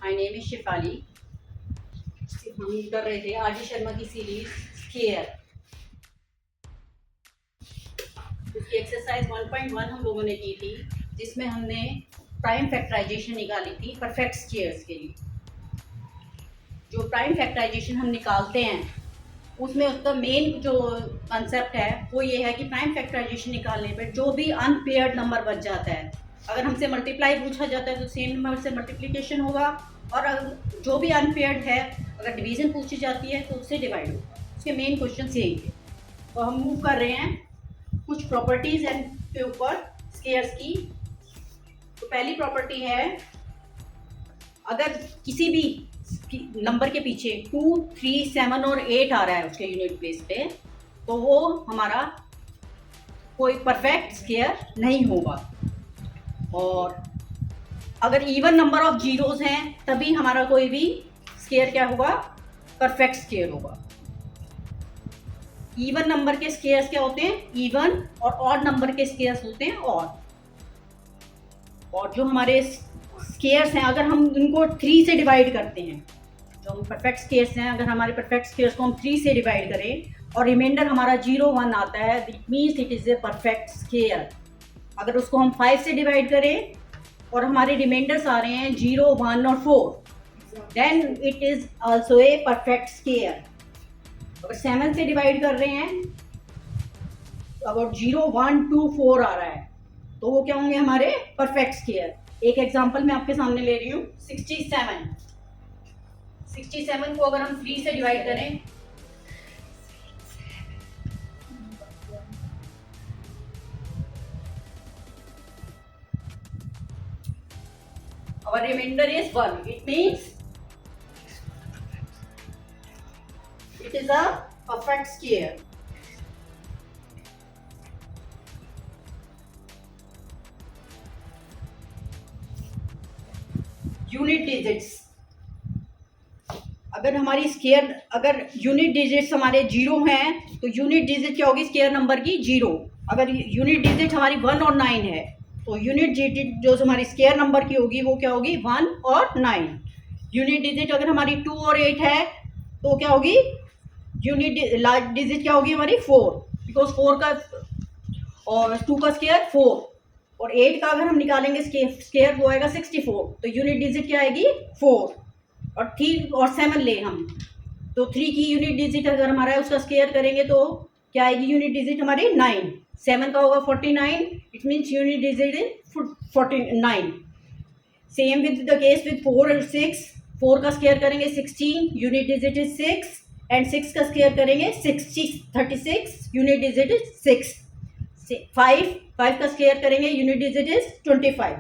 My name is Shifali. हम कर रहे थे आर डी शर्मा की सीरीज स्केयर। उसकी एक्सरसाइज 1.1 हम लोगों ने की थी, जिसमें हमने प्राइम फैक्टराइजेशन निकाली थी परफेक्ट स्केयर्स के लिए। जो प्राइम फैक्टराइजेशन हम निकालते हैं उसमें उसका मेन जो कंसेप्ट है वो ये है कि प्राइम फैक्टराइजेशन निकालने पर जो भी अनपेयर्ड नंबर बच जाता है, अगर हमसे मल्टीप्लाई पूछा जाता है तो सेम नंबर से मल्टीप्लिकेशन होगा, और अगर जो भी अनपेयर्ड है अगर डिवीजन पूछी जाती है तो उससे डिवाइड होगा। उसके मेन क्वेश्चन यही है। तो हम मूव कर रहे हैं कुछ प्रॉपर्टीज एंड के ऊपर स्केयर्स की। तो पहली प्रॉपर्टी है, अगर किसी भी नंबर के पीछे 2, 3, 7 और 8 आ रहा है उसके यूनिट प्लेस पे, तो वो हमारा कोई परफेक्ट स्केयर नहीं होगा। और अगर इवन नंबर ऑफ जीरोस हैं तभी हमारा कोई भी स्केयर क्या होगा, परफेक्ट स्केयर होगा। इवन नंबर के स्केयर्स क्या होते हैं, इवन, और ऑड नंबर के स्केयर्स होते हैं ऑड। और जो हमारे स्केयर्स हैं अगर हम उनको 3 से डिवाइड करते हैं, जो हम परफेक्ट स्केयर्स हैं, अगर हमारे परफेक्ट स्केयर्स को हम 3 से डिवाइड करें और रिमाइंडर हमारा 0, 1 आता है, it means it is a perfect square. अगर उसको हम 5 से डिवाइड करें और हमारे रिमाइंडर्स आ रहे हैं 0, 1 और 4, then it is also a perfect square. अगर 7 से डिवाइड कर रहे हैं, अगर 0, 1, 2, 4 आ रहा है तो वो क्या होंगे, हमारे परफेक्ट स्केयर। एक एग्जांपल मैं आपके सामने ले रही हूँ, 67 को अगर हम 3 से डिवाइड करें, our remainder is 1, it means it is a perfect square. Unit digits, अगर हमारी स्केयर, अगर यूनिट डिजिट्स हमारे 0 हैं तो यूनिट डिजिट क्या होगी स्केयर नंबर की, 0। अगर यूनिट डिजिट हमारी 1 और 9 है तो यूनिट डिजिट जो हमारी स्केयर नंबर की होगी वो क्या होगी, 1 और 9। यूनिट डिजिट अगर हमारी 2 और 8 है तो क्या होगी, यूनिट लार्ज डिजिट क्या होगी हमारी, 4, बिकॉज 4 का और 2 का स्केयर 4, और 8 का अगर हम निकालेंगे स्केयर वो आएगा 64, तो यूनिट डिजिट क्या आएगी, 4। और 3 और 7 ले हम, तो 3 की यूनिट डिजिट अगर हमारा है उसका स्केयर करेंगे तो क्या आएगी, यूनिट डिजिट हमारी 9। 7 का होगा 49, it means unit digit is 49। Same with the case with 4 और 6, 4 का स्केयर करेंगे 16, यूनिट डिजिट इज 6, एंड 6 का स्केयर करेंगे 36, यूनिट डिजिट इज 6। 5 का स्केयर करेंगे, unit digit is 25।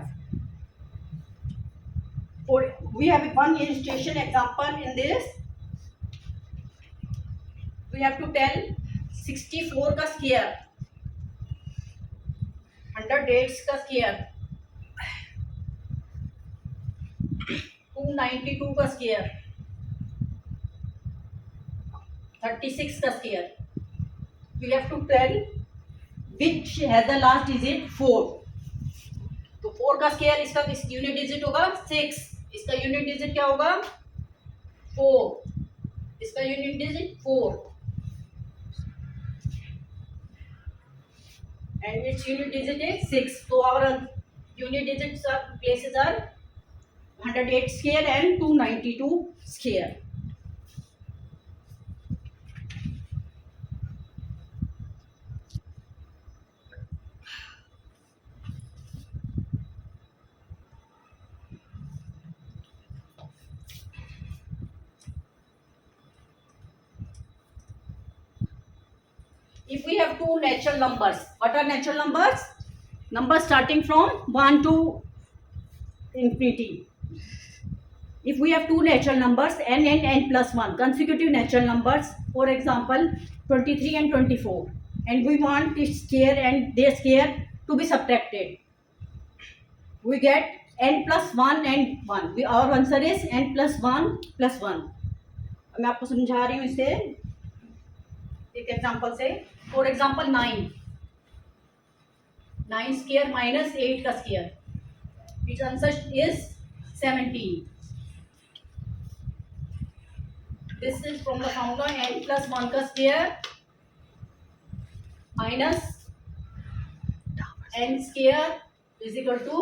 Or we have one illustration example in this. We have to tell 64 का square, 108 का square, 292 का स्केयर, 36 का square. We have to tell which has the last digit 4. तो 4 का square, इसका unit digit होगा 6, इसका unit digit क्या होगा, 4, इसका unit digit 4, and its unit digit is 6. So our unit digits are places are 108 square and 292 square. If we have two natural numbers, what are natural numbers? Numbers starting from 1 to infinity. If we have two natural numbers n and n plus 1, consecutive natural numbers, for example 23 and 24, and we want its square and their square to be subtracted, we get n plus 1 and 1. Our answer is n plus 1 plus 1. मैं आपको समझा रही हूँ इसे एक example से। For example 9 square minus 8 का square, it's answer is 17। This is from the formula n plus 1 का square minus n square is equal to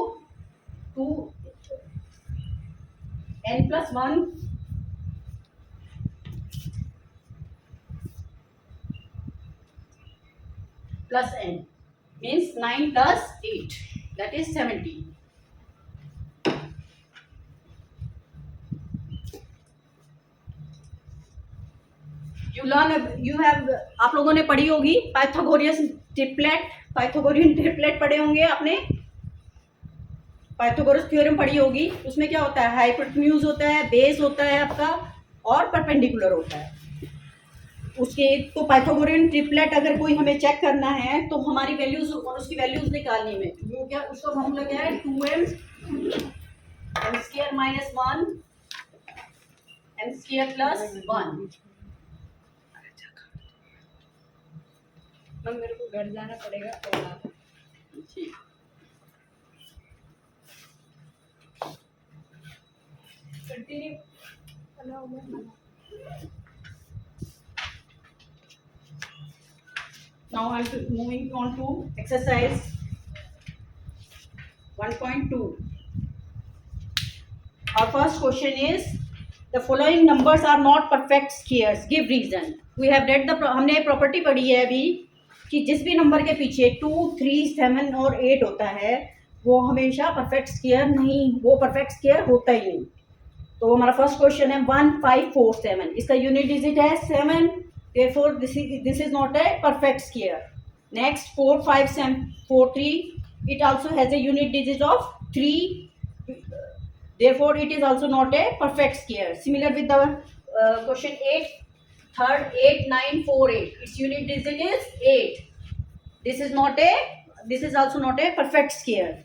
2 n plus 1 plus n means 9 plus 8, that is 70. You have आप लोगों ने पढ़ी होगी Pythagorean triplet पढ़े होंगे आपने, पाइथागोरस थ्योरम पढ़ी होगी। उसमें क्या होता है, हाइपोटेन्यूज होता है, बेस होता है आपका, और परपेंडिकुलर होता है उसके। तो पाइथागोरियन ट्रिपलेट अगर कोई हमें चेक करना है तो हमारी वैल्यूज और उसकी वैल्यूज निकालने में वो क्या, उसका फॉर्मूला क्या है, 2m m² minus 1 m² plus 1। मेरे को घर जाना पड़ेगा तो ठीक। Continue. Now I am moving on to exercise 1.2. Our first question is the following numbers are not perfect squares. Give reason. We have read the हमने प्रॉपर्टी पढ़ी है अभी कि जिस भी नंबर के पीछे 2, 3, 7 और 8 होता है वो हमेशा परफेक्ट स्क्वायर नहीं, वो परफेक्ट स्क्वायर होता ही नहीं। तो हमारा फर्स्ट क्वेश्चन है 1, 5, 4, 7, इसका यूनिट डिजिट है 7, therefore this is not a perfect square. Next 4, 5, 7, 4, 3, it also has a unit digit of 3, therefore it is also not a perfect square. Similar with the question 8, third 8, 9, 4, 8, its unit digit is 8. This is also not a perfect square.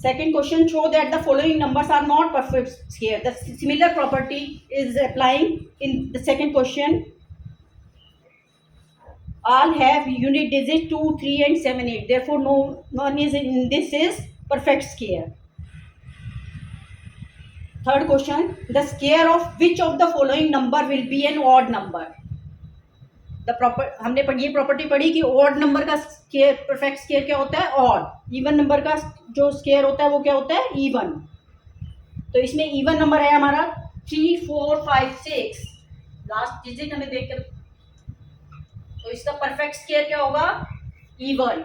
Second question, show that the following numbers are not perfect square. The similar property is applying in the second question. All have unit digit 2, 3 and 7, 8. Therefore, no one is in this is perfect square. Third question, the square of which of the following number will be an odd number? हमने ये property पढ़ी कि odd number का square perfect square क्या होता है, odd. Even number का जो स्क्वायर होता है वो क्या होता है, इवन। तो इसमें इवन नंबर है हमारा 3, 4, 5, 6, लास्ट डिजिट हमें देखकर, तो इसका परफेक्ट स्क्वायर क्या होगा, इवन।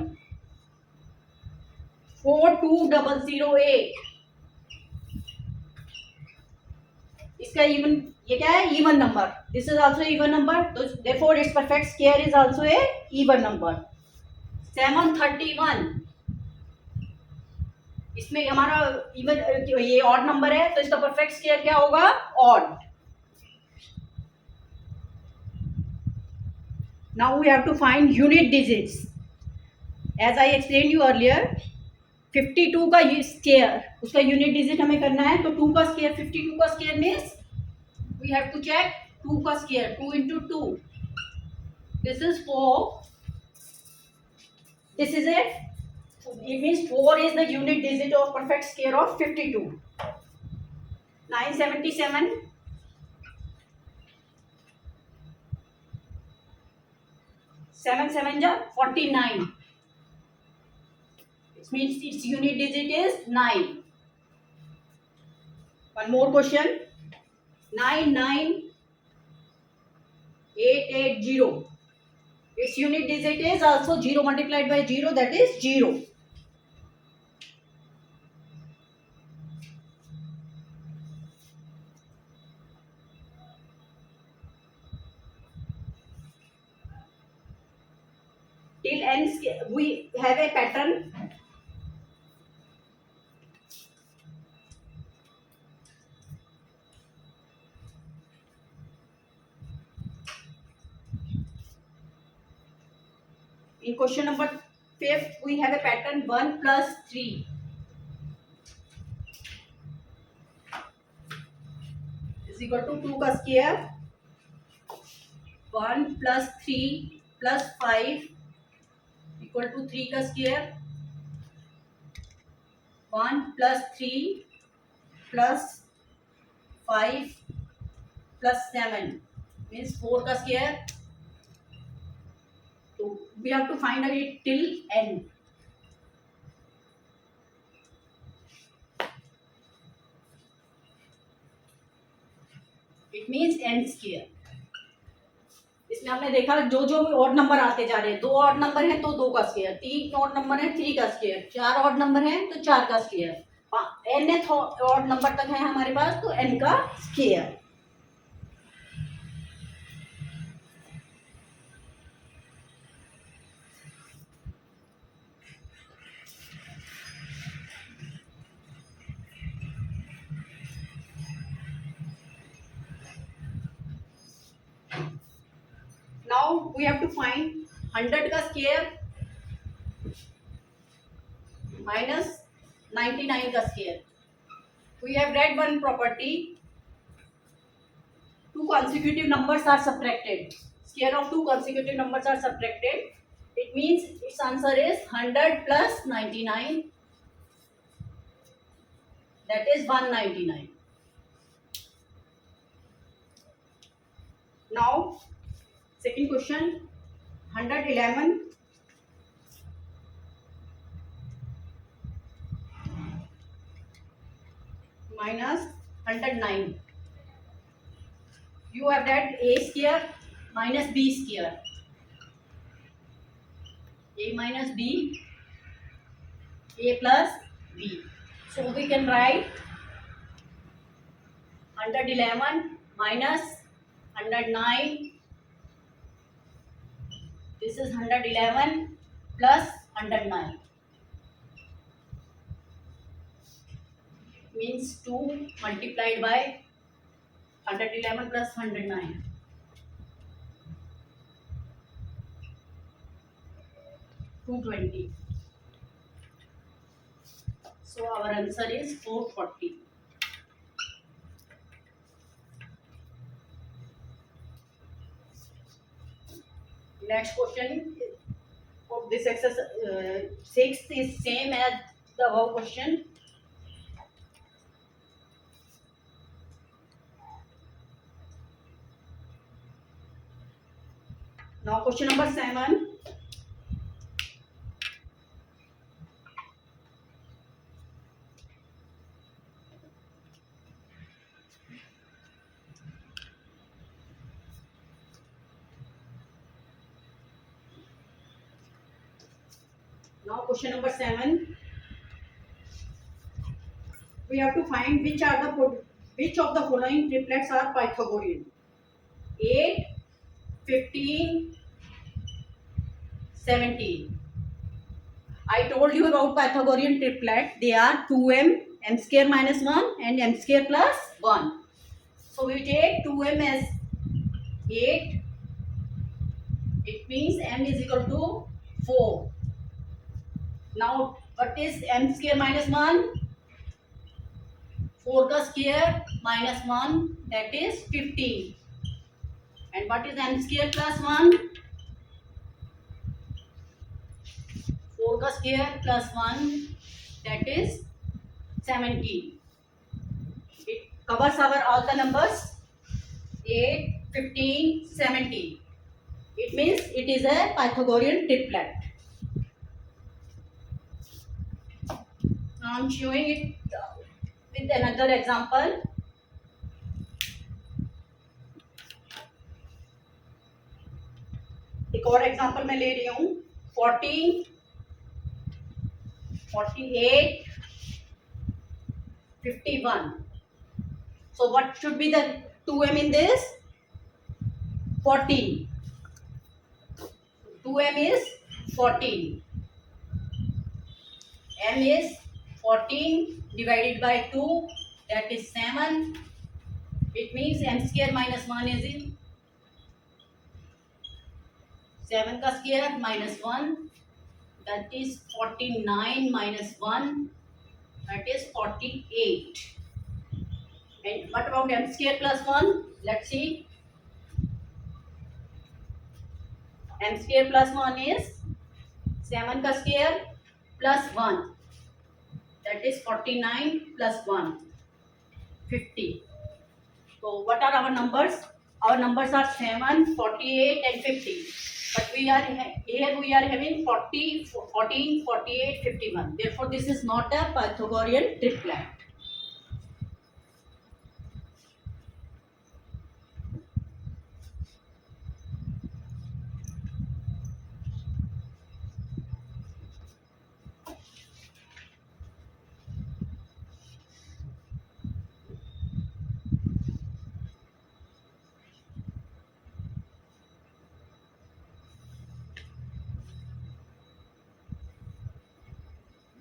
42008, इसका इवन, ये क्या है, even number. This is also even number, तो therefore it's perfect square is also a even number. 731, इसमें हमारा इवन, ये ऑड नंबर है तो इसका परफेक्ट स्क्वायर क्या होगा, odd. Now we have to find unit digits. As I explain you earlier, 52 का स्क्वायर, उसका यूनिट डिजिट हमें करना है, तो 2 का स्क्वायर, 52 का square means we have to check 2 का square, 2 into 2, this is 4, this is it means 4 is the unit digit of perfect square of 52. 977, 7 7 ja 49, it means its unit digit is 9. One more question, 99880, its unit digit is also 0 multiplied by 0, that is 0. Till n we have a pattern. In question number 5, we have a pattern 1 plus 3 is equal to 2 का square, 1 plus 3 plus 5 equal to 3 का square, 1 plus 3 plus 5 plus 7 means 4 का square. So we have to find it till n. It means n square. इसमें हमने देखा जो जो odd number आते जा रहे हैं, 2 ऑड नंबर है तो 2 का स्क्वायर, 3 ऑड नंबर है 3 का स्क्वायर, 4 ऑड नंबर है तो 4 का स्क्वायर, nth ऑड नंबर तक है हमारे पास तो n का square. Now we have to find 100 का स्क्वायर minus 99 का square. We have read one property. Two consecutive numbers are subtracted. Square of two consecutive numbers are subtracted. It means its answer is 100 plus 99. That is 199. Now, second question. 111 minus 109. You have read a square minus b square. A minus b, a plus b. So we can write 111 minus 109. This is 111 plus 109. Means 2 multiplied by 111 plus 109. 220. So our answer is 440. Next question of this exercise, sixth is same as the above question. Now question number 7. Now question number 7. We have to find which of the following triplets are Pythagorean. 8, 15, 17. I told you about Pythagorean triplet. They are 2m, m square minus 1 and m square plus 1. So we take 2m as 8. It means m is equal to 4. Now what is m square minus 1? 4 का square minus 1, that is 15. And what is m square plus 1? 4 का square plus 1, that is 17. It covers our all the numbers 8, 15, 17. It means it is a Pythagorean triplet. Now I am showing it with another example. एक और example मैं ले रही हूँ 14, 48, 51. So what should be the 2m in this? 14. 2m is 14. M is 14 divided by 2, that is 7. It means m square minus 1 is in 7 का square minus 1, that is 49 minus 1, that is 48. And what about m square plus 1? Let's see. M square plus 1 is 7 का square plus 1. that is 49 plus 1, 50. So what are our numbers? Our numbers are 7, 48 and 50. But we are here we are having 40, 14, 48, 51. Therefore this is not a Pythagorean triplet.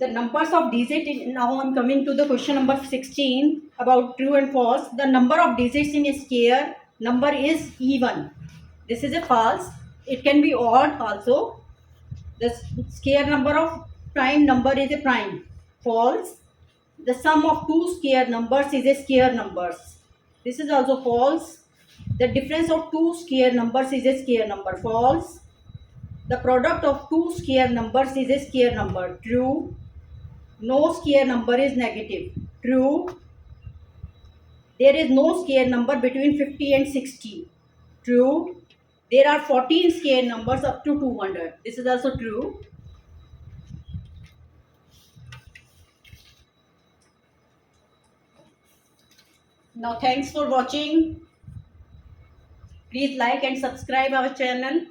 The numbers of digits now I'm coming to the question number 16 about true and false. The number of digits in a square number is even. This is a false. It can be odd also. The square number of prime number is a prime. False. The sum of two square numbers is a square numbers. This is also false. The difference of two square numbers is a square number. False. The product of two square numbers is a square number. True. No square number is negative. True. There is no square number between 50 and 60. True. There are 14 square numbers up to 200. This is also true. Now thanks for watching. Please like and subscribe our channel.